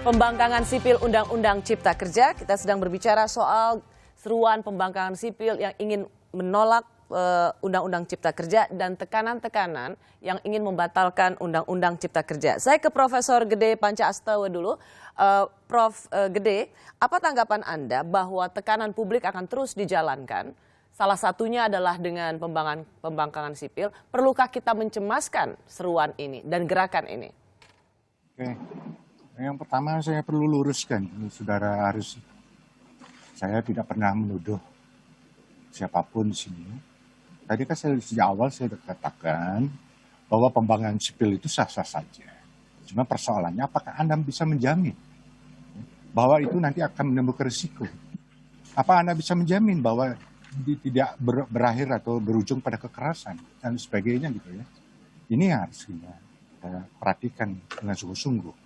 Pembangkangan sipil Undang-Undang Cipta Kerja. Kita sedang berbicara soal seruan pembangkangan sipil yang ingin menolak Undang-Undang Cipta Kerja dan tekanan-tekanan yang ingin membatalkan Undang-Undang Cipta Kerja. Saya ke Profesor Gede Panca Astawa dulu. Prof. Gede, apa tanggapan Anda bahwa tekanan publik akan terus dijalankan? Salah satunya adalah dengan pembangkangan sipil. Perlukah kita mencemaskan seruan ini dan gerakan ini? Oke. Yang pertama saya perlu luruskan, Saudara Aris. Saya tidak pernah menuduh siapapun di sini. Tadi kan sejak awal saya katakan bahwa pembangkangan sipil itu sah-sah saja. Cuma persoalannya apakah Anda bisa menjamin bahwa itu nanti akan menimbulkan risiko? Apa Anda bisa menjamin bahwa tidak berakhir atau berujung pada kekerasan dan sebagainya gitu ya? Ini harus kita perhatikan dengan sungguh-sungguh.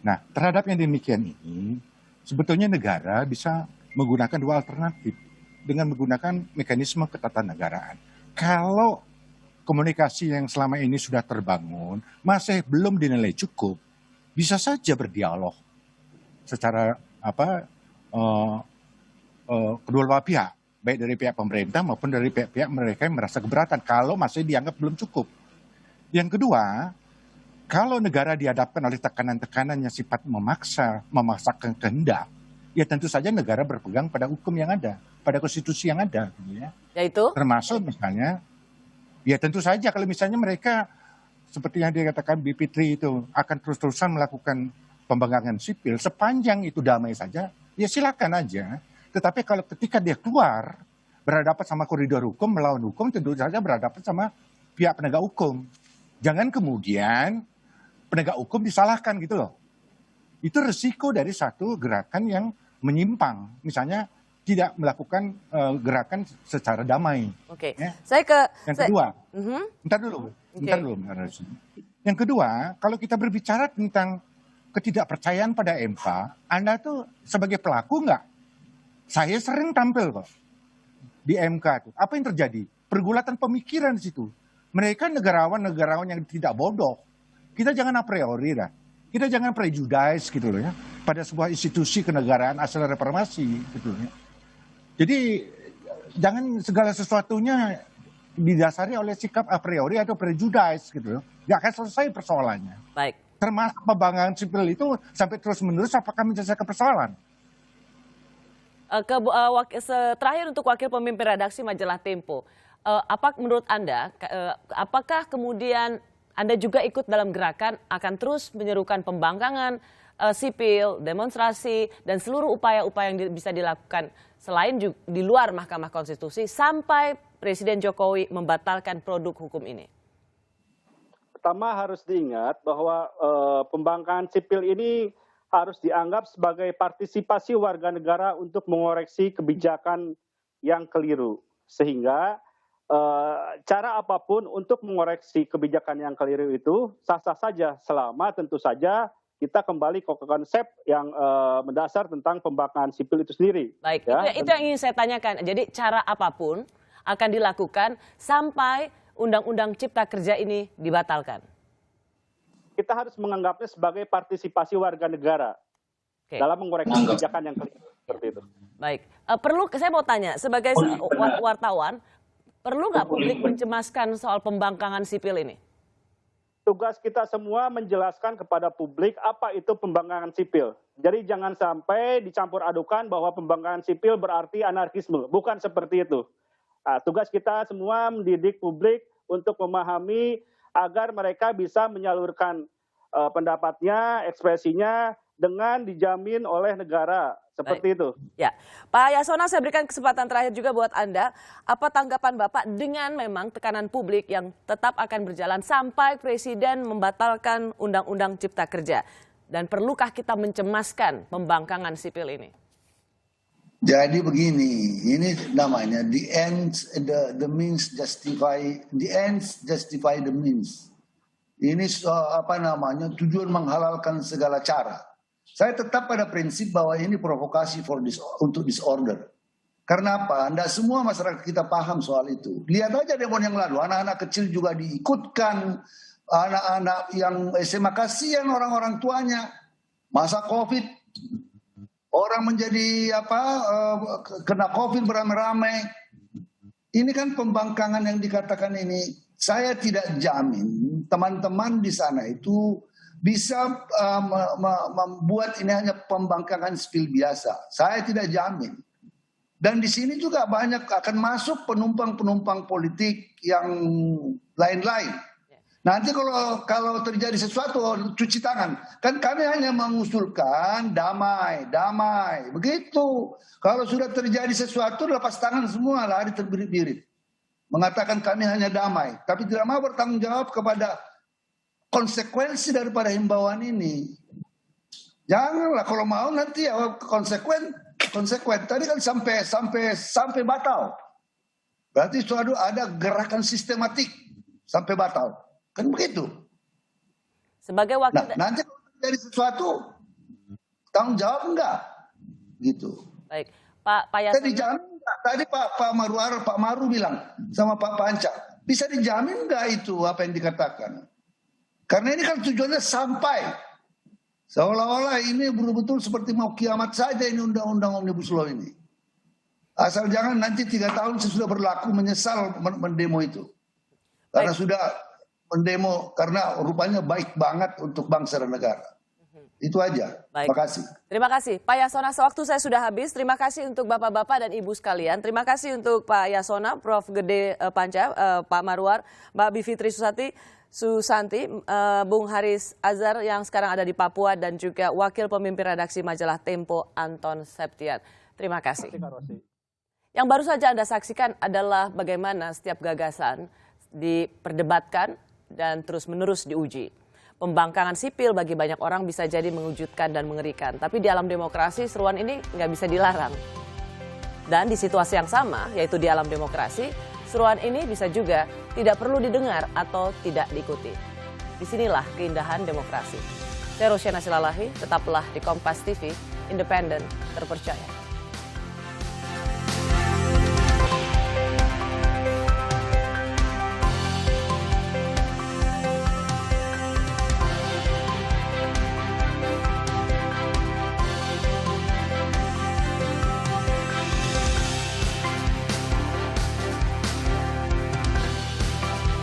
Nah, terhadap yang demikian ini, sebetulnya negara bisa menggunakan dua alternatif dengan menggunakan mekanisme ketatanegaraan. Kalau komunikasi yang selama ini sudah terbangun masih belum dinilai cukup, bisa saja berdialog secara kedua belah pihak, baik dari pihak pemerintah maupun dari pihak-pihak mereka yang merasa keberatan kalau masih dianggap belum cukup. Yang kedua, kalau negara dihadapkan oleh tekanan-tekanan yang sifat memaksakan kehendak, ya tentu saja negara berpegang pada hukum yang ada, pada konstitusi yang ada. Ya. Yaitu? Termasuk misalnya, ya tentu saja kalau misalnya mereka, seperti yang dikatakan BP3 itu, akan terus-terusan melakukan pembangkangan sipil, sepanjang itu damai saja, ya silakan aja. Tetapi kalau ketika dia keluar, berhadapan sama koridor hukum, melawan hukum, tentu saja berhadapan sama pihak penegak hukum. Jangan kemudian penegak hukum disalahkan gitu loh. Itu resiko dari satu gerakan yang menyimpang. Misalnya tidak melakukan gerakan secara damai. Oke. Ya. Yang kedua, Bentar dulu. Yang kedua, kalau kita berbicara tentang ketidakpercayaan pada MK, Anda tuh sebagai pelaku enggak? Saya sering tampil kok di MK tuh. Apa yang terjadi? Pergulatan pemikiran di situ. Mereka negarawan-negarawan yang tidak bodoh. Kita jangan a priori dah. Kita jangan prejudice gitu loh ya. Pada sebuah institusi kenegaraan asal reformasi gitu loh ya. Jadi jangan segala sesuatunya didasari oleh sikap a priori atau prejudice gitu loh. Gak akan selesai persoalannya. Baik. Termasuk pembangkangan sipil itu sampai terus menerus apakah menyelesaikan persoalan? Terakhir untuk wakil pemimpin redaksi majalah Tempo. Apa menurut Anda, apakah kemudian Anda juga ikut dalam gerakan akan terus menyerukan pembangkangan sipil, demonstrasi, dan seluruh upaya-upaya yang bisa dilakukan selain di luar Mahkamah Konstitusi sampai Presiden Jokowi membatalkan produk hukum ini? Pertama harus diingat bahwa pembangkangan sipil ini harus dianggap sebagai partisipasi warga negara untuk mengoreksi kebijakan yang keliru. Sehingga cara apapun untuk mengoreksi kebijakan yang keliru itu sah-sah saja selama tentu saja kita kembali ke konsep yang mendasar tentang pembangkangan sipil itu sendiri. Baik, ya. Itu yang ingin saya tanyakan. Jadi cara apapun akan dilakukan sampai Undang-Undang Cipta Kerja ini dibatalkan. Kita harus menganggapnya sebagai partisipasi warga negara dalam mengoreksi kebijakan yang keliru seperti itu. Baik, saya mau tanya sebagai wartawan, perlu nggak publik mencemaskan soal pembangkangan sipil ini? Tugas kita semua menjelaskan kepada publik apa itu pembangkangan sipil. Jadi jangan sampai dicampur adukan bahwa pembangkangan sipil berarti anarkisme. Bukan seperti itu. Nah, tugas kita semua mendidik publik untuk memahami agar mereka bisa menyalurkan pendapatnya, ekspresinya dengan dijamin oleh negara. Seperti itu. Ya, Pak Yasona, saya berikan kesempatan terakhir juga buat Anda. Apa tanggapan Bapak dengan memang tekanan publik yang tetap akan berjalan sampai Presiden membatalkan Undang-Undang Cipta Kerja? Dan perlukah kita mencemaskan pembangkangan sipil ini? Jadi begini, ini namanya the means justify the means. Ini tujuan menghalalkan segala cara. Saya tetap pada prinsip bahwa ini provokasi untuk disorder. Karena apa? Tidak semua masyarakat kita paham soal itu. Lihat aja demo yang lalu, anak-anak kecil juga diikutkan, anak-anak yang SMA, kasihan orang-orang tuanya. Masa COVID, orang menjadi kena COVID beramai-ramai. Ini kan pembangkangan yang dikatakan ini. Saya tidak jamin teman-teman di sana itu bisa membuat ini hanya pembangkangan sipil biasa. Saya tidak jamin. Dan di sini juga banyak akan masuk penumpang-penumpang politik yang lain-lain. Nanti kalau terjadi sesuatu, cuci tangan. Kan kami hanya mengusulkan damai. Begitu. Kalau sudah terjadi sesuatu, lepas tangan semua, lari terbirit-birit. Mengatakan kami hanya damai. Tapi tidak mau bertanggung jawab kepada konsekuensi daripada himbauan ini. Janganlah, kalau mau nanti ya konsekuen. Tadi kan sampai batal. Berarti suatu ada gerakan sistematik sampai batal. Kan begitu. Sebagai wakil nanti kalau terjadi sesuatu tanggung jawab enggak? Gitu. Baik, Pak Yasona. Bisa dijamin enggak? Tadi Pak Maru bilang sama Pak Panca, bisa dijamin enggak itu apa yang dikatakan? Karena ini kan tujuannya sampai. Seolah-olah ini betul-betul seperti mau kiamat saja ini undang-undang Omnibus Law ini. Asal jangan nanti 3 tahun sesudah berlaku menyesal mendemo itu. Karena sudah mendemo, karena rupanya baik banget untuk bangsa dan negara. Itu aja. Baik. Terima kasih. Terima kasih. Pak Yasona, sewaktu saya sudah habis. Terima kasih untuk Bapak-Bapak dan Ibu sekalian. Terima kasih untuk Pak Yasona, Prof. Gede Panca, Pak Marwar, Mbak Bivitri Susanti, Bung Haris Azhar yang sekarang ada di Papua, dan juga Wakil Pemimpin Redaksi Majalah Tempo, Anton Septian. Terima kasih. Yang baru saja Anda saksikan adalah bagaimana setiap gagasan diperdebatkan dan terus-menerus diuji. Pembangkangan sipil bagi banyak orang bisa jadi mengejutkan dan mengerikan. Tapi di alam demokrasi seruan ini nggak bisa dilarang. Dan di situasi yang sama, yaitu di alam demokrasi, seruan ini bisa juga tidak perlu didengar atau tidak diikuti. Disinilah keindahan demokrasi. Saya Rosyana Silalahi, tetaplah di Kompas TV, independen, terpercaya.